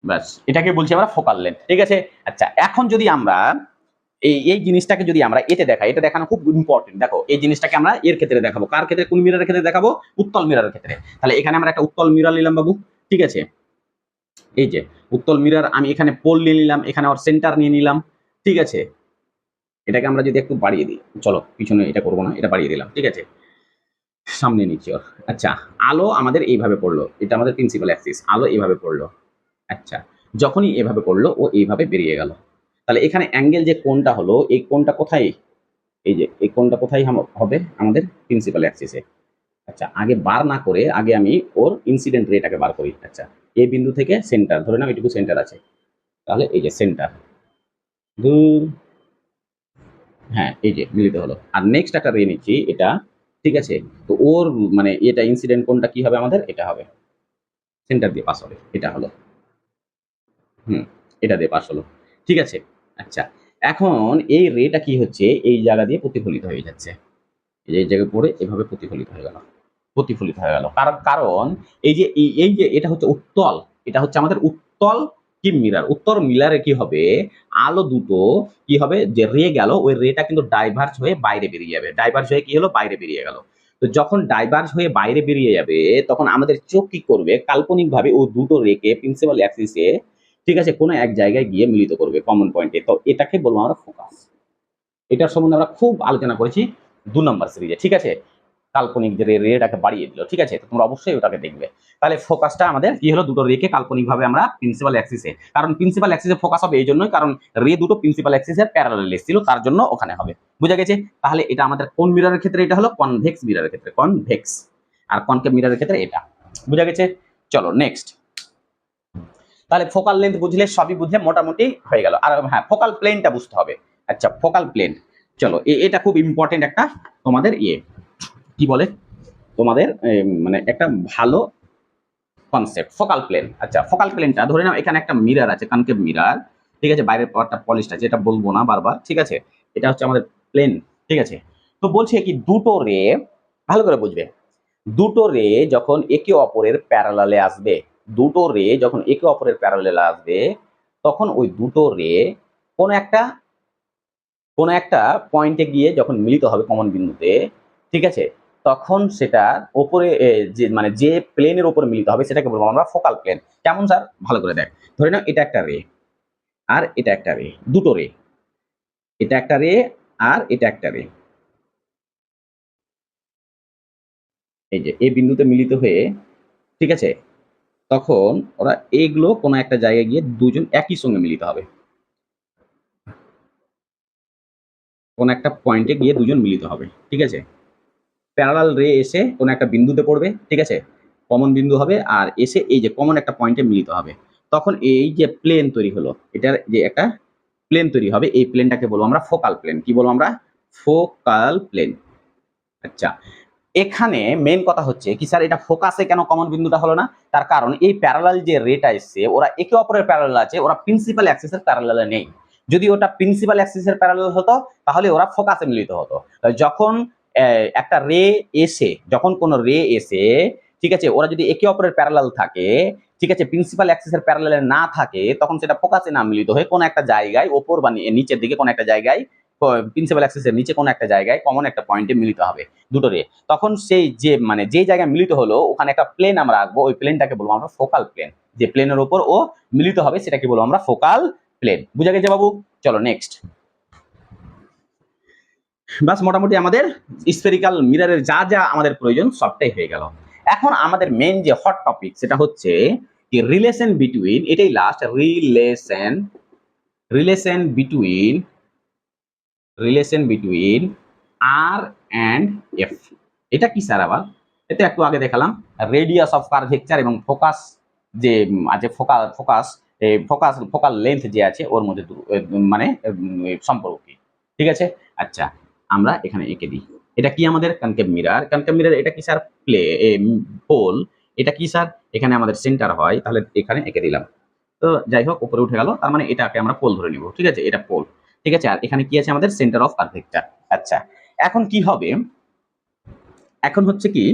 ব্যাস, এটাকে বলছি আমরা ফোকাল লেন্থ, ঠিক আছে। আচ্ছা, এখন যদি আমরা এই জিনিসটাকে যদি আমরা এতে দেখাই, এটা দেখানো খুব ইম্পর্টেন্ট। দেখো এই জিনিসটাকে আমরা এর ক্ষেত্রে দেখাবো, কার ক্ষেত্রে, কোন মিররের ক্ষেত্রে দেখাবো? উত্তল মিররের ক্ষেত্রে। তাহলে এখানে আমরা একটা উত্তল মিরর নিলাম বাবু, ঠিক আছে। এই যে উত্তল মিরর, আমি এখানে পোল নিয়ে নিলাম, এখানে ওর সেন্টার নিয়ে নিলাম, ঠিক আছে। এটাকে আমরা যদি একটু বাড়িয়ে দিই, চলো পিছনে এটা করবো না, এটা বাড়িয়ে দিলাম, ঠিক আছে, সামনে নিচ্ছি ওর। আচ্ছা, আলো আমাদের এইভাবে পড়লো, এটা আমাদের প্রিন্সিপাল অ্যাক্সিস, আলো এইভাবে পড়লো। আচ্ছা, যখনই এভাবে পড়লো ও এইভাবে বেরিয়ে গেল। তাহলে এখানে অ্যাঙ্গেল যে কোণটা হলো, এই কোণটা কোথায়? এই যে এই কোণটা কোথায় হবে? আমাদের প্রিন্সিপাল অ্যাক্সিসে। আচ্ছা, আগে বার না করে আগে আমি ওর ইনসিডেন্ট রেটাকে বার করি। আচ্ছা, এই বিন্দু থেকে সেন্টার ধরে নাও, এটুকু সেন্টার আছে, তাহলে এই যে সেন্টার, হ্যাঁ এই যে মিলিত হলো। আর নেক্সট একটা রে নিচ্ছি এটা, ঠিক আছে। তো ওর মানে এটা ইনসিডেন্ট কোণটা কি হবে আমাদের? এটা হবে, সেন্টার দিয়ে পাস হবে, এটা হলো, এটা দিয়ে পাস হলো, ঠিক আছে। আচ্ছা, এখন এই রেটা কি হচ্ছে, এই জায়গা দিয়ে প্রতিফলিত হয়ে যাচ্ছে, এই জায়গায় পড়ে এভাবে প্রতিফলিত হয়ে গেল, প্রতিফলিত হয়ে গেল। কারণ কারণ এই যে এই যে এটা হচ্ছে উত্তল, এটা হচ্ছে আমাদের উত্তল কি মিরার। উত্তর মিলারে কি হবে, আলো দুটো কি হবে, যে রে গেল ওই রেটা কিন্তু ডাইভার্জ হয়ে বাইরে বেরিয়ে যাবে, ডাইভার্জ হয়ে কি হলো, বাইরে বেরিয়ে গেল। তো যখন ডাইভার্জ হয়ে বাইরে বেরিয়ে যাবে, তখন আমাদের চোখ কি করবে, কাল্পনিকভাবে ও দুটো রেকে প্রিন্সিপাল অ্যাক্সিসে, ঠিক আছে, কোনো এক জায়গায় গিয়ে মিলিত করবে কমন পয়েন্টে। তো এটাকে বলবো আমরা ফোকাস। এটার সম্বন্ধে আমরা খুব আলোচনা করেছি 2 নম্বর সিরিজে, ঠিক আছে। কাল্পনিক যে রেটাকে বাড়িয়ে দিল, ঠিক আছে। তো তোমরা অবশ্যই ওটাকে দেখবে। তাহলে ফোকাসটা আমাদের কি হলো, দুটো রেকে কাল্পনিকভাবে আমরা প্রিন্সিপাল অ্যাক্সিসে, কারণ প্রিন্সিপাল অ্যাক্সিসে ফোকাস হবে এই জন্যই কারণ রে দুটো প্রিন্সিপাল অ্যাক্সিসের প্যারালাল এসেছিল, তার জন্য ওখানে হবে। বুঝা গেছে? তাহলে এটা আমাদের কোন মিররের ক্ষেত্রে? এটা হলো কনভেক্স মিররের ক্ষেত্রে, কনভেক্স। আর কনকেভ মিররের ক্ষেত্রে এটা। বুঝা গেছে? চলো নেক্সট। তাহলে ফোকাল লেন্থ বুঝলে, সবই বুঝলে মোটামুটি হয়ে গেল। আর হ্যাঁ, ফোকাল প্লেনটা বুঝতে হবে। আচ্ছা, ফোকাল প্লেন, চলো এটা খুব ইম্পর্টেন্ট একটা তোমাদের কি বলে, তোমাদের মানে একটা ভালো কনসেপ্ট, ফোকাল প্লেন। আচ্ছা, ফোকাল প্লেনটা ধরে নাও এখানে একটা মিরর আছে, কনকেভ মিরর, ঠিক আছে। বাইরের পার্টটা পলিশড আছে, এটা বলবো না বারবার, ঠিক আছে। এটা হচ্ছে আমাদের প্লেন, ঠিক আছে। তো বলছে কি, দুটো রে, ভালো করে বুঝবে, দুটো রে যখন একে অপরের প্যারালালে আসবে, দুটো রে যখন একে অপরের প্যারালালে আসবে, তখন ওই দুটো রে কোন একটা পয়েন্টে গিয়ে যখন মিলিত হবে কমন বিন্দুতে, ঠিক আছে, তখন সেটা ওপরে যে মানে যে প্লেনের উপরে মিলিত হবে সেটাকে বলবো আমরা ফোকাল প্লেন। কেমন স্যার? ভালো করে দেখ, ধরে নাও এটা একটা রে আর এটা একটা রে, দুটো রে, এটা একটা রে আর এটা একটা রে, এই যে এই বিন্দুতে মিলিত হয়ে, ঠিক আছে, তখন ওরা এগুলো কোনো একটা জায়গায় গিয়ে দুজন একই সঙ্গে মিলিত হবে, কোন একটা পয়েন্টে গিয়ে দুজন মিলিত হবে, ঠিক আছে। প্যারালাল রে এসে কোনো একটা বিন্দুতে পড়বে, ঠিক আছে, কমন বিন্দু হবে, আর এসে এই যে কমন একটা পয়েন্টে মিলিত হবে। তখন এই যে প্লেন তৈরি হলো, এটার যে একটা প্লেন তৈরি হবে, এই প্লেনটাকে বলবো আমরা ফোকাল প্লেন। কি বলবো আমরা? Focal plane. আচ্ছা, এখানে মেন কথা হচ্ছে কি স্যার, এটা ফোকাসে কেন কমন বিন্দুটা হলো না? তার কারণ এই প্যারালাল যে রেটা এসছে, ওরা একে অপরের প্যারালাল আছে, ওরা প্রিন্সিপাল অ্যাক্সিসের প্যারালালে নেই। যদি ওটা প্রিন্সিপাল অ্যাক্সিসের প্যারালাল হতো, তাহলে ওরা ফোকাসে মিলিত হতো। যখন একটা রে এসে, যখন কোনো রে এসে, ঠিক আছে, ওরা যদি একে অপরের প্যারালাল থাকে, ঠিক আছে, প্রিন্সিপাল অ্যাক্সিসের প্যারালালে না থাকে, তখন সেটা ফোকাসে না মিলিত হয়ে কোনো একটা জায়গায় ওপর বা নিচের দিকে কোনো একটা জায়গায়, প্রিন্সিপাল অ্যাক্সিসের নিচে কোনো একটা জায়গায় কমন একটা পয়েন্টে মিলিত হবে দুটো রে। তখন সেই যে মানে যে জায়গায় মিলিত হলো, ওখানে একটা প্লেন আমরা আঁকবো, ওই প্লেনটাকে বলবো আমরা ফোকাল প্লেন। যে প্লেনের উপর ও মিলিত হবে সেটাকে বলবো আমরা ফোকাল প্লেন। বুঝা গেছে বাবু? চলো নেক্সট। বাস মোটামুটি আমাদের স্ফেরিক্যাল মিররের যা যা আমাদের প্রয়োজন সবটাই হয়ে গেল। এখন আমাদের মেন যে হট টপিক সেটা হচ্ছে কি, রিলেশন বিটুইন, এটাই last, relation between R and F. এটা কি স্যার আবার? এটা একটু আগে দেখালাম, রেডিয়াস অফ কার্ভেচার এবং ফোকাস যে আছে, ফোকাল লেন্থ যে আছে ওর মধ্যে মানে সম্পর্ক কি, ঠিক আছে। আচ্ছা, আমরা এখানে এঁকে দিই, এটা কি আমাদের কনকেভ মিরর। কনকেভ মিরর এটা কি স্যার? পোল। এটা কি স্যার? এখানে আমাদের সেন্টার হয়, তাহলে এখানে এঁকে দিলাম। তো যাই হোক, উপরে উঠে গেল, তার মানে এটাকে আমরা পোল ধরে নিব, ঠিক আছে, এটা পোল, ঠিক আছে। আর এখানে কি আছে আমাদের? Centre of curvature. আচ্ছা, এখন কি হবে, এখন হচ্ছে কি,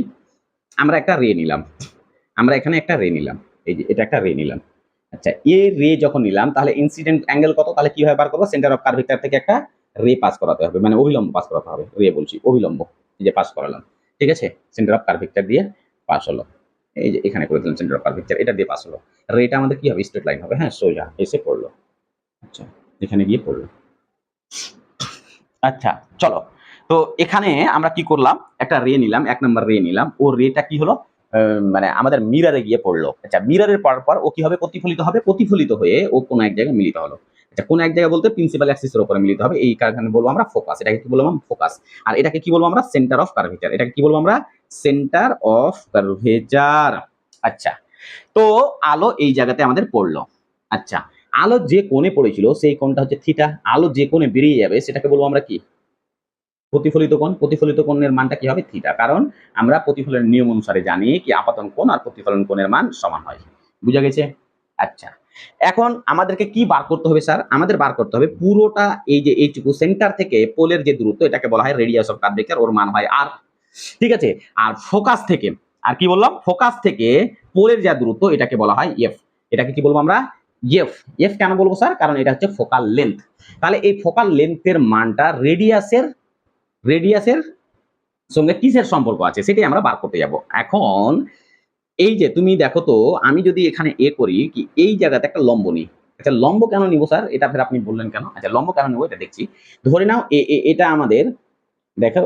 আমরা একটা রে নিলাম, আমরা এখানে একটা রে নিলাম, এই যে এটা একটা রে নিলাম। আচ্ছা, এ রে যখন নিলাম, তাহলে ইনসিডেন্ট অ্যাঙ্গেল কত? তাহলে কিভাবে বার করবো? সেন্টার অফ কার্ভেচার থেকে একটা রে পাস করাতে হবে, মানে অভিলম্ব পাস করাতে হবে, রে বলছি অভিলম্ব, এই যে পাস করালাম, ঠিক আছে, সেন্টার অফ কার্ভেচার দিয়ে পাস হলো, এই যে এখানে করে দিলাম সেন্টার অফ কার্ভেচার, এটা দিয়ে পাস হলো, রেটা আমাদের কি হবে, স্ট্রেট লাইন হবে, হ্যাঁ সোজা এসে পড়লো, আচ্ছা এখানে গিয়ে পড়লো। আচ্ছা চলো, তো এখানে আমরা কি করলাম, একটা রে নিলাম, 1 নাম্বার রে নিলাম, ও রেটা কি হলো, মানে আমাদের মিররে গিয়ে পড়লো। আচ্ছা মিররের পড়ার পর ও কি হবে, প্রতিফলিত হবে, প্রতিফলিত হয়ে ও কোনো এক জায়গায় মিলিত হলো। আচ্ছা কোন এক জায়গায় বলতে প্রিন্সিপাল অ্যাক্সিসের উপরে মিলিত হবে, এই কারণে বলবো আমরা ফোকাস, এটাকে কি বলবো আমরা ফোকাস, আর এটাকে কি বলবো আমরা সেন্টার অফ কার্ভেচার, এটাকে কি বলবো আমরা সেন্টার অফ কার্ভেচার। আচ্ছা তো আলো এই জায়গাতে আমাদের পড়লো। আচ্ছা আলো যে কোণে পড়েছিল সেই কোণটা হচ্ছে থিটা, আলো যে কোণে বেরিয়ে যাবে সেটাকে বলবো আমরা কি, প্রতিফলিত কোণ। প্রতিফলিত কোণের মানটা কি হবে, থিটা, কারণ আমরা প্রতিফলনের নিয়ম অনুসারে জানি কি আপাতন কোণ আর প্রতিফলন কোণের মান সমান হয়। বুঝা গেছে? আচ্ছা এখন আমাদেরকে কি বার করতে হবে স্যার, আমাদের বার করতে হবে পুরোটা এই যে এইটুকু সেন্টার থেকে পোলের যে দূরত্ব এটাকে বলা হয় রেডিয়াস অফ কার্ভেচার, ওর মান হয় আর, ঠিক আছে, আর ফোকাস থেকে, আর কি বললাম, ফোকাস থেকে পোলের যে দূরত্ব এটাকে বলা হয় এফ, এটাকে কি বলবো আমরা এফ। এফ কেন বলবো স্যার, কারণ এটা হচ্ছে ফোকাল লেন্থ। তাহলে এই ফোকাল লেন্থের মানটা রেডিয়াসের সঙ্গে কিসের সম্পর্ক আছে সেটাই আমরা বার করতে যাব। এখন এই যে তুমি দেখো তো, আমি যদি এখানে এ করি কি, এই জায়গাতে একটা লম্ব নিই। আচ্ছা লম্ব কেন নিব স্যার, এটা ফের আপনি বললেন কেন, আচ্ছা লম্ব কেন নেবো এটা দেখছি। ধরে নাও এটা আমাদের, দেখো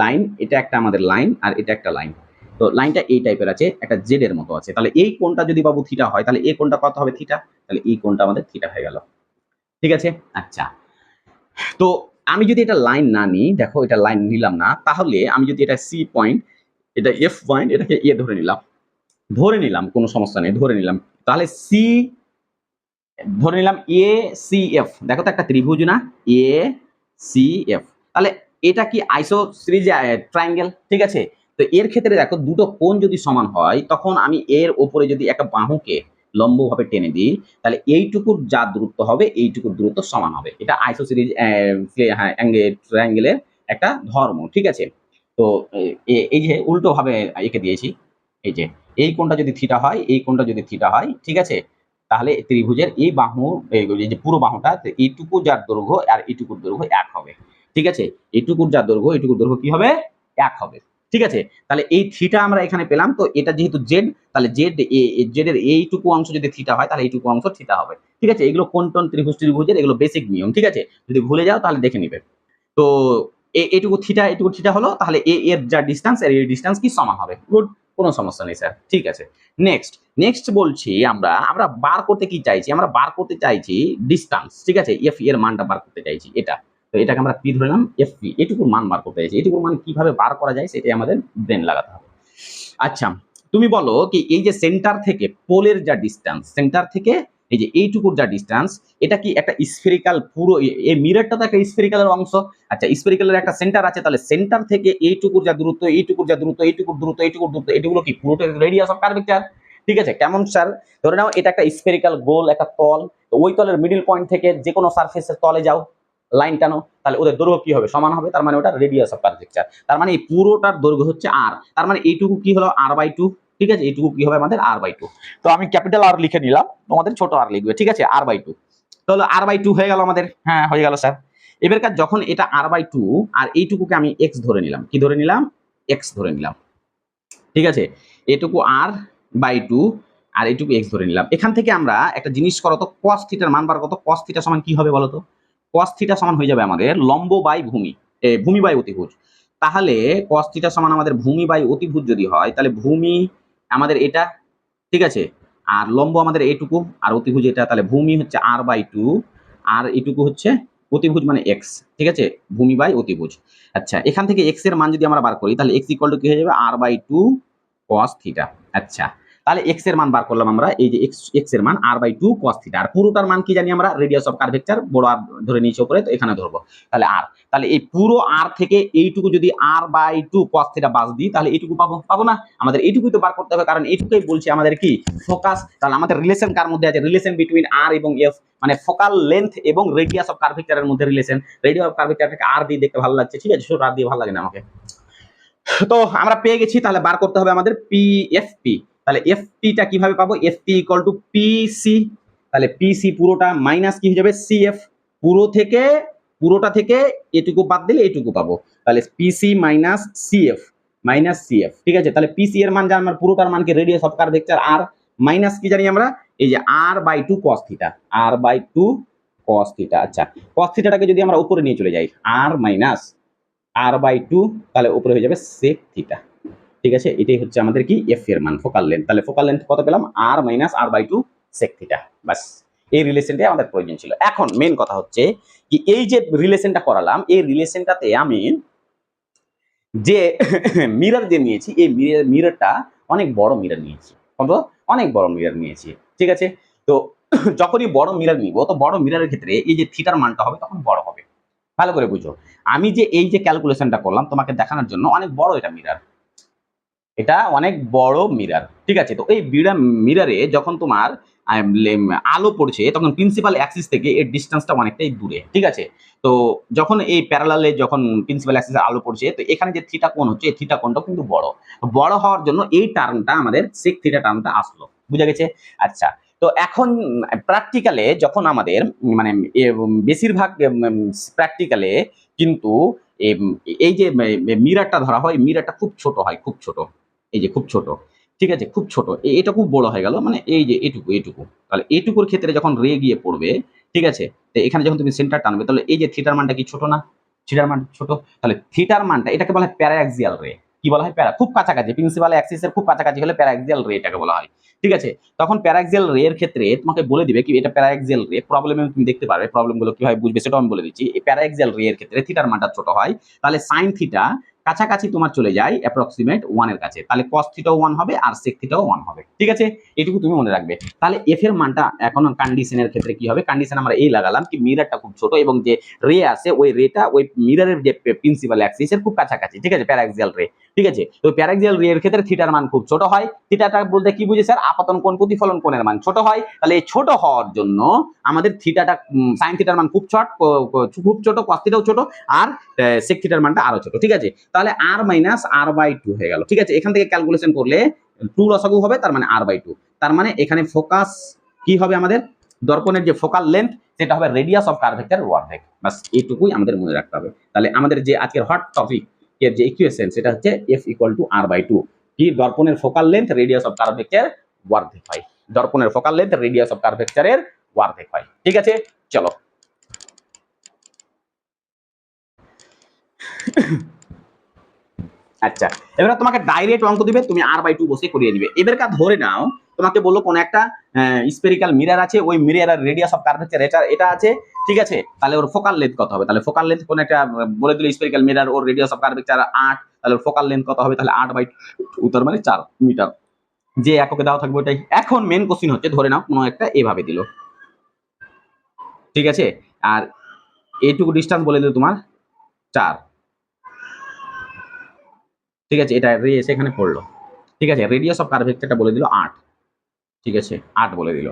লাইন, এটা একটা আমাদের লাইন আর এটা একটা লাইন, তো লাইনটা এই টাইপের আছে, একটা জেড এর মতো আছে, তাহলে এই কোণটা যদি বাবু থিটা হয় তাহলে এই কোণটা কত হবে, থিটা, তাহলে এই কোণটা আমাদের থিটা হয়ে গেল, ঠিক আছে। আচ্ছা তো আমি যদি এটা লাইন না নিই, দেখো এটা লাইন নিলাম না, তাহলে আমি যদি এটা সি পয়েন্ট, এটা এফ পয়েন্ট, এটাকে এ ধরে নিলাম কোনো সমস্যা নেই, ধরে নিলাম, তাহলে সি ধরে নিলাম এ সি এফ, দেখো তো একটা ত্রিভুজ না, এ সি এফ, তাহলে এটা কি আইসোসিলিস ট্রায়াঙ্গেল, ঠিক আছে। তো এর ক্ষেত্রে দেখো দুটো কোণ যদি সমান হয় তখন আমি এর উপরে যদি একটা বাহুকে লম্বভাবে টেনে দিই তাহলে এইটুকুর যা দূরত্ব হবে এইটুকুর দূরত্ব সমান হবে, এটা আইসোসিলিস হ্যাঁ ট্রায়াঙ্গেলের একটা ধর্ম, ঠিক আছে। তো এই যে উল্টো ভাবে এঁকে দিয়েছি, এই যে এই কোণটা যদি থিটা হয়, এই কোণটা যদি থিটা হয়, ঠিক আছে, তাহলে ত্রিভুজের এই বাহু, এই যে পুরো বাহুটা, এইটুকু যার দৈর্ঘ্য আর এইটুকুর দৈর্ঘ্য এক হবে, ঠিক আছে, এইটুকুর যা দৈর্ঘ্য এইটুকুর দৈর্ঘ্য কি হবে, এক হবে, ঠিক আছে। তাহলে এই থিটা আমরা এখানে পেলাম, তো এটা যেহেতু জেড, তাহলে জেড এর এইটুকু অংশ যদি থিটা হয় তাহলে এইটুকু অংশ থিটা হবে, ঠিক আছে। এগুলো কোন কোন ত্রিভুজের এগুলো বেসিক নিয়ম, ঠিক আছে, যদি ভুলে যাও তাহলে দেখে নিবে। তো এইটুকু থিটা হলো, তাহলে এর যা ডিস্টেন্স এর ডিস্টেন্স কি সমান হবে, গুড, কোনো সমস্যা নেই স্যার, ঠিক আছে। নেক্সট বলছি আমরা বার করতে কি চাইছি, আমরা বার করতে চাইছি ডিস্টেন্স, ঠিক আছে, এফ এর মানটা বার করতে চাইছি, এটা, তো এটাকে আমরা পি ধরলাম, এফ পি, এটুকুর মান বার করতে চাইছি, এটুকুর মান কিভাবে বার করা যায় সেটাই আমাদের ব্রেন লাগাতে হবে। আচ্ছা তুমি বলো কি এই যে সেন্টার থেকে পোলের যা ডিস্টেন্স, সেন্টার থেকে এই যে এইটুকুর যা ডিস্টেন্স, এটা কি একটা স্ফেরিক্যাল, পুরো এই মিররটা তো একটা স্ফেরিক্যালের অংশ। আচ্ছা স্ফেরিক্যালের একটা সেন্টার আছে, তাহলে সেন্টার থেকে এইটুকুর যা দূরত্ব, এইটুকুর যা দূরত্ব, এইটুকুর দূরত্ব, এইটুকুর দূরত্ব, এটুকুলো কি পুরোটা রেডিয়াস অফ কার্ভেচার, ঠিক আছে। কেমন স্যার, ধরে নাও এটা একটা স্ফেরিক্যাল গোল একটা তল, তো ওই তলের মিডল পয়েন্ট থেকে যে কোনো সারফেসের তলে যাও, লাইন টানো, তাহলে ওদের দৈর্ঘ্য কি হবে, সমান হবে, তার মানে ওটা রেডিয়াস অফ কার্ভেচার, তার মানে এই পুরোটার দৈর্ঘ্য হচ্ছে আর, তার মানে এইটুকু কি হলো r/2, ঠিক আছে, এইটুকু কি হবে আমাদের r/2, তো আমি ক্যাপিটাল আর লিখে নিলাম, তোমাদের ছোট আর লিখবে, ঠিক আছে, r/2, তাহলে r/2 হয়ে গেল আমাদের, হ্যাঁ হয়ে গেল স্যার। এবারকার যখন এটা r/2 আর এইটুকুকে আমি x ধরে নিলাম, কি ধরে নিলাম, x ধরে নিলাম, ঠিক আছে, এটুকু r/2 আর এইটুকু x ধরে নিলাম। এখান থেকে আমরা একটা জিনিস করো তো, cos থিটার মান বার কত, cos থিটা সমান কি হবে বলো তো, cos থিটা সমান হয়ে যাবে আমাদের লম্ব বাই ভূমি, ভূমি বাই অতিভুজ, তাহলে cos থিটা সমান আমাদের ভূমি বাই অতিভুজ যদি হয় তাহলে ভূমি আমাদের এটা, ঠিক আছে, আর লম্ব আমাদের এইটুকু আর অতিভুজ এটা, তাহলে ভূমি হচ্ছে r/2 আর এইটুকু হচ্ছে অতিভুজ মানে x, ঠিক আছে, ভূমি বাই অতিভুজ। আচ্ছা এখান থেকে x এর মান যদি আমরা বার করি তাহলে x ইকুয়াল টু কি হয়ে যাবে, r/2 cos থিটা। আচ্ছা তাহলে x এর মান বার করলাম আমরা, এই যে x এর মান r/2 cos থিটা, আর পুরোটার মান কি জানি আমরা, রেডিয়াস অফ কার্ভেচার, বড় আর ধরে নিয়েছি উপরে, তো এখানে ধরবো, তাহলে r, তাহলে এই পুরো r থেকে এইটুকু যদি r/2 cos থিটা বাদ দিই তাহলে এইটুকু পাবো না, আমাদের এইটুকুই তো বার করতে হবে, কারণ এইটুকুই বলছে আমাদের কি ফোকাস, তাহলে আমাদের রিলেশন কার মধ্যে আছে, রিলেশন বিটুইন r এবং f, মানে ফোকাল লেন্থ এবং রেডিয়াস অফ কার্ভেচারের মধ্যে রিলেশন, রেডিয়াস অফ কার্ভেচারটাকে r দিয়ে দেখতে ভালো লাগছে, ঠিক আছে, শুধু r দিয়ে ভালো লাগে না আমাকে। তো আমরা পেয়ে গেছি, তাহলে বার করতে হবে আমাদের পিএফপি, তাহলে এফপিটা কিভাবে পাবো, এফপি ইকুয়াল টু পিসি, তাহলে পিসি পুরোটা মাইনাস কি হয়ে যাবে, সিএফ, পুরো থেকে পুরোটা থেকে এটুকু বাদ দিলে এটুকু পাবো, তাহলে পিসি মাইনাস সিএফ, ঠিক আছে। তাহলে পিসি এর মান জানি আমরা, পুরোটার মানকে radius of curve vector R, minus কি জানি আমরা, এই যে r/2 cos theta, r/2 cos theta. আচ্ছা, cos থিটাটাকে যদি আমরা উপরে নিয়ে চলে যাই, r/2, তাহলে উপরে হয়ে যাবে sec থিটা, ঠিক আছে। এটাই হচ্ছে আমাদের কি এফ এর মান, ফোকাল লেন্থ। তাহলে ফোকাল লেন্থ কত পেলাম, r/2 sec থিটা। বাস, এই রিলেশনটাই আমাদের প্রয়োজন ছিল। এখন মেন কথা হচ্ছে কি, এই যে রিলেশনটা করালাম, এই রিলেশনটাতে আমি যে মিরর যে নিয়েছি, এই মিররটা অনেক বড় মিরর নিয়েছি, কত, অনেক বড় মিরর নিয়েছি, ঠিক আছে। তো যখনই বড় মিরর নিব, তো বড় মিররের ক্ষেত্রে এই যে থিটার মানটা হবে তখন বড় হবে। ভালো করে বুঝো, আমি যে এই যে ক্যালকুলেশনটা করলাম তোমাকে দেখানোর জন্য, অনেক বড় এটা মিরর, এটা অনেক বড় মিরর, ঠিক আছে। তো এই মিররে যখন তোমার আলো পড়ছে, তখন প্রিন্সিপাল অ্যাক্সিস থেকে এর ডিসটেন্সটা অনেকটাই দূরে, ঠিক আছে। তো যখন এই প্যারালালে যখন প্রিন্সিপাল অ্যাক্সিসে আলো পড়ছে, তো এখানে যে থিটা কোণ হচ্ছে, এই থিটা কোণটাও কিন্তু বড়, বড় হওয়ার জন্য এই টার্মটা আমাদের সেক থিটা টার্মটা আসলো, বুঝা গেছে। আচ্ছা, তো এখন প্র্যাকটিক্যালে যখন আমাদের মানে বেশিরভাগ প্র্যাকটিক্যালে কিন্তু এই যে মিররটা ধরা হয়, মিররটা খুব ছোট হয়, খুব ছোট, এই যে খুব ছোট, ঠিক আছে, খুব ছোট। এটা খুব বড় হয়ে গেল, মানে এই যে এটুকু। তাহলে এটুকুর ক্ষেত্রে যখন রে গিয়ে পড়বে, ঠিক আছে, তো এখানে যখন তুমি সেন্টার টানবে, তাহলে এই যে থিটার মানটা কি ছোট না, থিটার মান ছোট, তাহলে থিটার মানটা, এটাকে বলা হয় প্যারাঅ্যাক্সিয়াল রে। কি বলা হয়, প্যারা, খুব কাছাকাছি, প্রিন্সিপাল অ্যাক্সিসের খুব কাছাকাছি হলে প্যারাঅ্যাক্সিয়াল রে এটাকে বলা হয়, ঠিক আছে। তখন প্যারাঅ্যাক্সিয়াল রে এর ক্ষেত্রে তোমাকে বলে দিবে কি এটা প্যারাঅ্যাক্সিয়াল রে, প্রবলেমে তুমি দেখতে পারবে, প্রবলেমগুলো কিভাবে বুঝবে সেটাও আমি বলে দিচ্ছি। এই প্যারাঅ্যাক্সিয়াল রে এর ক্ষেত্রে থিটার মানটা ছোট হয়, তাহলে সাইন থিটা কাছাকাছি তোমার চলে যায় অ্যাপ্রক্সিমেট 1 এর কাছে, তাহলে cos থিটাও 1 হবে আর sec থিটাও 1 হবে, ঠিক আছে। এটুকু তুমি মনে রাখবে। তাহলে f এর মানটা এখন কন্ডিশনের ক্ষেত্রে কি হবে, কন্ডিশন আমরা এই লাগালাম কি মিররটা খুব ছোট এবং যে রে আছে ওই রেটা ওই মিররের যে প্রিন্সিপাল অ্যাক্সিস এর খুব কাছাকাছি, ঠিক আছে, প্যারাঅ্যাক্সিয়াল রে, ঠিক আছে। তো প্যারাঅ্যাক্সিয়াল রে এর ক্ষেত্রে থিটার মান খুব ছোট হয়। থিটাটা বলতে কি বুঝি স্যার, আপতন কোণ প্রতিফলন কোণের মান ছোট হয়। তাহলে এই ছোট হওয়ার জন্য আমাদের থিটাটা, সাইন থিটার মান খুব ছোট, cos থিটাও ছোট, আর sec থিটার মানটা আরো ছোট, ঠিক আছে। তাহলে r/r/2 হয়ে গেল, ঠিক আছে। এখান থেকে ক্যালকুলেশন করলে 2 লসাগু হবে, তার মানে r/2, তার মানে এখানে ফোকাস কি হবে আমাদের, দর্পণের যে ফোকাল লেন্থ সেটা হবে রেডিয়াস অফ কার্ভেক্টর অর্ধেক। বাস এইটুকুই আমাদের মনে রাখতে হবে। তাহলে আমাদের যে আজকের হট টপিক এর যে ইকুয়েশন সেটা হচ্ছে f = r/2, কি দর্পণের ফোকাল লেন্থ রেডিয়াস অফ কার্ভেক্টর অর্ধেক হয়, দর্পণের ফোকাল লেন্থ রেডিয়াস অফ কার্ভেক্টরের অর্ধেক হয়, ঠিক আছে। চলো আচ্ছা, এবারে তোমাকে ডাইরেক্ট অঙ্ক দিবে, তুমি r/2 বসে করিয়ে দিবে। এবারকা ধরে নাও তোমাকে বললো কোন একটা স্পেরিক্যাল মিরর আছে, ওই মিররের রেডিয়াস অফ কার্ভেচার এটা আছে, ঠিক আছে। তাহলে ওর ফোকাল লেন্থ কত হবে, তাহলে ফোকাল লেন্থ কোন একটা বলে দিল spherical mirror, or radius of curvature 8, তাহলে ওর ফোকাল লেন্থ কত হবে, তাহলে 8/2, তার মানে 4 মিটার, যে এককে দেওয়া থাকবে ওটাই। এখন মেন কোশ্চেন হচ্ছে, ধরে নাও কোনো একটা এভাবে দিল, ঠিক আছে, আর এইটুকু ডিস্টেন্স বলে দিল তোমার 4, ঠিক আছে, এটা রে এসে এখানে পড়লো, ঠিক আছে। রেডিয়াস অফ কার্ভেচারটা বলে দিল 8, ঠিক আছে, 8 বলে দিল।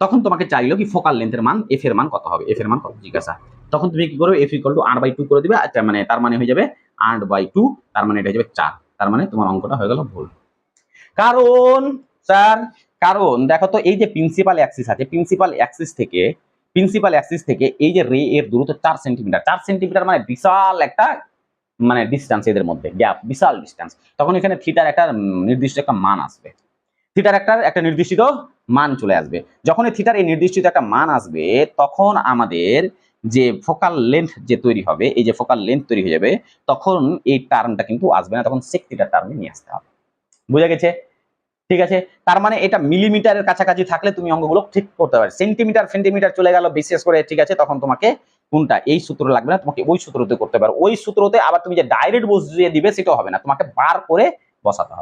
তখন তোমাকে চাইলো কি ফোকাল লেন্থের মান, এফ এর মান কত হবে, এফ এর মান কত জিজ্ঞাসা। তখন তুমি কি করবে, f = r/2 করে দিবে। আচ্ছা, মানে তার মানে হয়ে যাবে 8/2, তার মানে এটা হয়ে যাবে 4, তার মানে তোমার অঙ্কটা হয়ে গেল ভুল। কারণ স্যার, কারণ দেখো তো, এই যে প্রিন্সিপাল অ্যাক্সিস আছে, প্রিন্সিপাল অ্যাক্সিস থেকে এই যে রে এর দূরত্ব 4 সেন্টিমিটার, 4 সেন্টিমিটার মানে বিশাল একটা মানে ডিসটেন্স, এদের মধ্যে গ্যাপ, বিশাল ডিসটেন্স। তখন এখানে থিটার একটা নির্দিষ্ট একটা মান আসবে, থিটার একটা নির্দিষ্ট মান চলে আসবে। যখন এই থিটার এই নির্দিষ্ট একটা মান আসবে, তখন আমাদের যে ফোকাল লেন্থ যে তৈরি হবে, এই যে ফোকাল লেন্থ তৈরি হয়ে যাবে, তখন এই টার্মটা কিন্তু আসবে না, তখন সেক থিটার টার্মে নিয়ে আসতে হবে, বুঝা গেছে, ঠিক আছে। তার মানে এটা মিলিমিটারের কাছাকাছি থাকলে তুমি অঙ্কগুলো ঠিক করতে পারবে। সেন্টিমিটার চলে গেল বিশেষ করে, ঠিক আছে, তখন তোমাকে কোনটা এই সূত্র লাগবে না, তোমাকে ওই সূত্রতে করতে পারো। ওই সূত্রতে আবার তুমি যে ডাইরেক্ট বসিয়ে দিবে সেটাও হবে না, তোমাকে বার করে বসাতে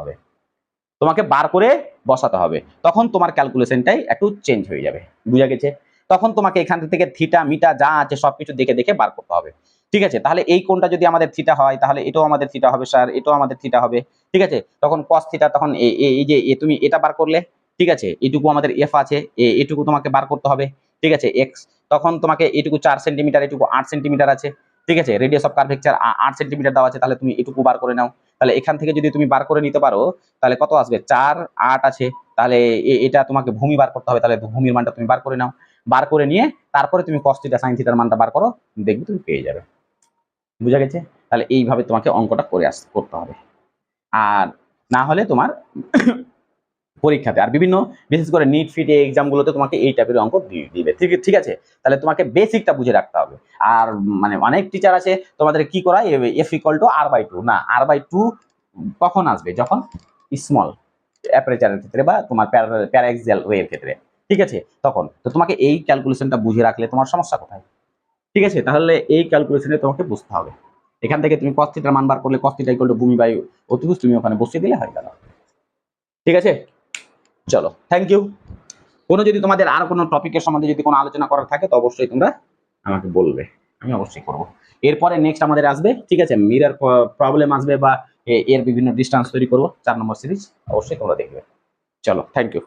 হবে, তখন তোমার ক্যালকুলেশনটাই একটু চেঞ্জ হয়ে যাবে, বুঝা গেছে। তখন তোমাকে এখান থেকে থিটা মিটা যা আছে সবকিছু দেখে দেখে বার করতে হবে, ঠিক আছে। তাহলে এই কোণটা যদি আমাদের থিটা হয়, তাহলে এটাও আমাদের থিটা হবে স্যার, এটাও আমাদের থিটা হবে, ঠিক আছে। তখন cos থিটা, তখন এই যে তুমি এটা বার করলে, ঠিক আছে, এটুকু আমাদের এফ আছে, এটুকু তোমাকে বার করতে হবে, ঠিক আছে, এক্স। তখন তোমাকে এটুকু 4 সেন্টিমিটার, এটুকু 8 সেন্টিমিটার আছে, ঠিক আছে, রেডিয়াস অফ কার্ভেচার 8 সেন্টিমিটার দেওয়া আছে, তাহলে তুমি এটুকু বার করে নাও। তাহলে এখান থেকে যদি তুমি বার করে নিতে পারো, তাহলে কত আসবে, 4 8 আছে, তাহলে এটা তোমাকে ভূমি বার করতে হবে, তাহলে ভূমির মানটা তুমি বার করে নাও। বার করে নিয়ে তারপরে তুমি cos থিটা sin থিটার মানটা বার করো, দেখবে তুমি পেয়ে যাবে। বুঝা গেছে? তাহলে এইভাবে তোমাকে অঙ্কটা করতে হবে। আর না হলে তোমার পরীক্ষাতে আর বিভিন্ন বিশেষ করে নিট ফিট এই এক্সামগুলোতে তোমাকে এই টাইপের অঙ্ক দিবে। ঠিক আছে? তাহলে তোমাকে বেসিকটা বুঝে রাখতে হবে। আর মানে অনেক টিচার আছে তোমাদের কি করায় f = r/2 না r/2 কখন আসবে? যখন স্মল অ্যাপারেচারের ক্ষেত্রে বা তোমার প্যারাক্সিয়াল ওয়ের ক্ষেত্রে। ঠিক আছে? তখন তো তোমাকে এই ক্যালকুলেশনটা বুঝে রাখলে তোমার সমস্যা কোথায়? ঠিক আছে? তাহলে এই ক্যালকুলেশনে তোমাকে বুঝতে হবে। এখান থেকে তুমি cos থিটার মান বার করলে cos থিটা = ভূমি বাই অতিভুজ তুমি ওখানে বসিয়ে দিলে হয়ে গেল। ঠিক আছে? চলো, থ্যাংক ইউ। কোনো যদি তোমাদের আর কোনো টপিকের সম্বন্ধে যদি কোনো আলোচনা করার থাকে তো অবশ্যই তোমরা আমাকে বলবে, আমি অবশ্যই করব। এরপরে নেক্সট আমাদের আসবে, ঠিক আছে, মিরর প্রবলেম আসবে বা এর বিভিন্ন ডিসটেন্স তৈরি করব 4 নম্বর সিরিজ, অবশ্যই তোমরা দেখবে। চলো, থ্যাংক ইউ।